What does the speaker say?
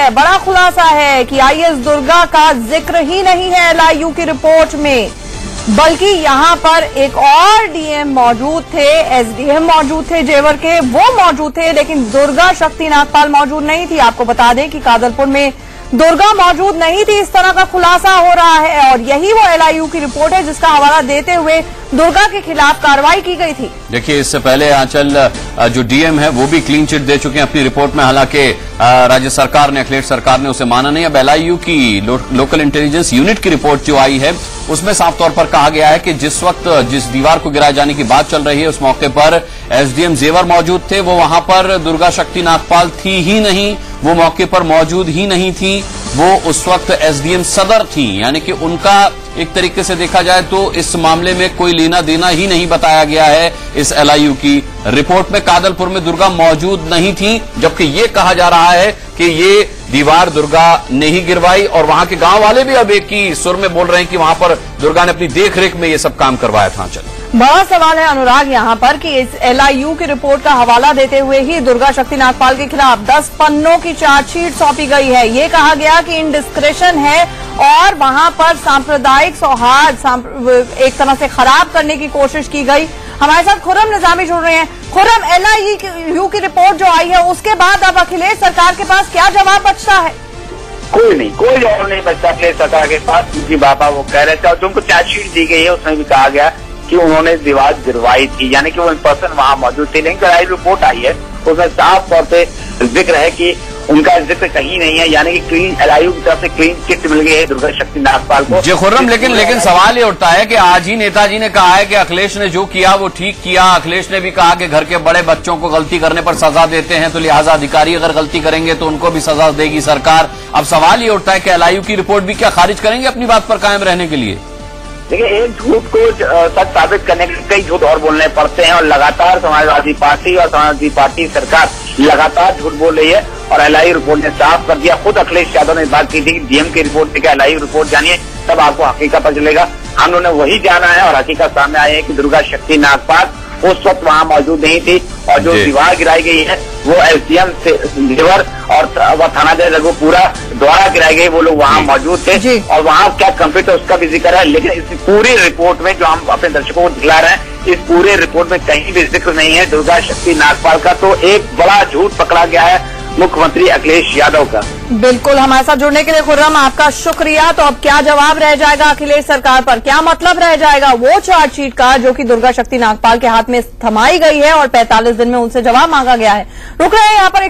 है, बड़ा खुलासा है कि आईएएस दुर्गा का जिक्र ही नहीं है एलआईयू की रिपोर्ट में, बल्कि यहां पर एक और डीएम मौजूद थे, एसडीएम मौजूद थे जेवर के, वो मौजूद थे, लेकिन दुर्गा शक्ति नागपाल मौजूद नहीं थी। आपको बता दें कि कादरपुर में दुर्गा मौजूद नहीं थी, इस तरह का खुलासा हो रहा है और यही वो एलआईयू की रिपोर्ट है जिसका हवाला देते हुए दुर्गा के खिलाफ कार्रवाई की गई थी। देखिए, इससे पहले आंचल जो डीएम है वो भी क्लीन चिट दे चुके हैं अपनी रिपोर्ट में, हालांकि राज्य सरकार ने, अखिलेश सरकार ने उसे माना नहीं। अब एलआईयू की लोकल इंटेलिजेंस यूनिट की रिपोर्ट जो आई है उसमें साफ तौर पर कहा गया है कि जिस वक्त जिस दीवार को गिराए जाने की बात चल रही है उस मौके पर एसडीएम जेवर मौजूद थे, वो वहां पर दुर्गा शक्ति नागपाल थी ही नहीं, वो मौके पर मौजूद ही नहीं थी, वो उस वक्त एसडीएम सदर थी, यानी कि उनका एक तरीके से देखा जाए तो इस मामले में कोई लेना देना ही नहीं बताया गया है। इस एलआईयू की रिपोर्ट में कादलपुर में दुर्गा मौजूद नहीं थी, जबकि ये कहा जा रहा है कि ये दीवार दुर्गा ने ही गिरवाई और वहां के गांव वाले भी अब एक ही सुर में बोल रहे हैं कि वहां पर दुर्गा ने अपनी देखरेख में ये सब काम करवाया था। बड़ा सवाल है अनुराग यहाँ पर कि इस एलआईयू की रिपोर्ट का हवाला देते हुए ही दुर्गा शक्ति नागपाल के खिलाफ 10 पन्नों की चार्जशीट सौंपी गई है। ये कहा गया कि इनडिस्क्रेशन है और वहां पर सांप्रदायिक सौहार्द एक तरह से खराब करने की कोशिश की गई। हमारे साथ खुर्रम निजामी जुड़ रहे हैं। खुर्रम, एलआईयू की रिपोर्ट जो आई है उसके बाद अब अखिलेश सरकार के पास क्या जवाब बचता है? कोई नहीं, कोई जवाब नहीं बचता अखिलेश सरकार के पास, क्योंकि बाबा वो कह रहे थे और जो उनको चार्जशीट दी गई है उसमें भी कहा गया कि उन्होंने दीवार गिरवाई थी, यानी कि वो इन पर्सन वहां मौजूद थे। लेकिन जो रिपोर्ट आई है उसमें साफ तौर पे जिक्र है कि उनका जिक्र कहीं नहीं है, यानी कि क्लीन एलआईयू की तरफ से क्लीन चिट मिल गई है दुर्गा शक्ति नागपाल को। जी खुर्रम, लेकिन सवाल ये उठता है कि आज ही नेताजी ने कहा है कि अखिलेश ने जो किया वो ठीक किया। अखिलेश ने भी कहा कि घर के बड़े बच्चों को गलती करने पर सजा देते हैं, तो लिहाजा अधिकारी अगर गलती करेंगे तो उनको भी सजा देगी सरकार। अब सवाल ये उठता है कि एलआईयू की रिपोर्ट भी क्या खारिज करेंगे अपनी बात पर कायम रहने के लिए? देखिए, एक झूठ को सच साबित करने के लिए कई झूठ और बोलने पड़ते हैं और लगातार समाजवादी पार्टी और समाजवादी पार्टी सरकार लगातार झूठ बोल रही है और एलआईयू रिपोर्ट ने साफ कर दिया। खुद अखिलेश यादव ने बात की थी कि डीएम की रिपोर्ट से एलआईयू रिपोर्ट जानिए तब आपको हकीकत पता चलेगा। हम लोगों ने वही जाना है और हकीकत सामने आई है कि दुर्गा शक्ति नागपाल उस वक्त वहां मौजूद नहीं थी और जो दीवार गिराई गई है वो एसडीएम जेवर और थानाध्यक्ष रघुपुरा द्वारा गिराई गई, वो लोग वहां मौजूद थे और वहां क्या कंप्यूटर उसका भी जिक्र है। लेकिन इस पूरी रिपोर्ट में जो हम अपने दर्शकों को दिखला रहे हैं, इस पूरे रिपोर्ट में कहीं भी जिक्र नहीं है दुर्गा शक्ति नागपाल का, तो एक बड़ा झूठ पकड़ा गया है मुख्यमंत्री अखिलेश यादव का। बिल्कुल, हमारे साथ जुड़ने के लिए खुर्रम आपका शुक्रिया। तो अब क्या जवाब रह जाएगा अखिलेश सरकार पर, क्या मतलब रह जाएगा वो चार्जशीट का जो कि दुर्गा शक्ति नागपाल के हाथ में थमाई गई है और 45 दिन में उनसे जवाब मांगा गया है? रुक रहे हैं यहाँ पर एक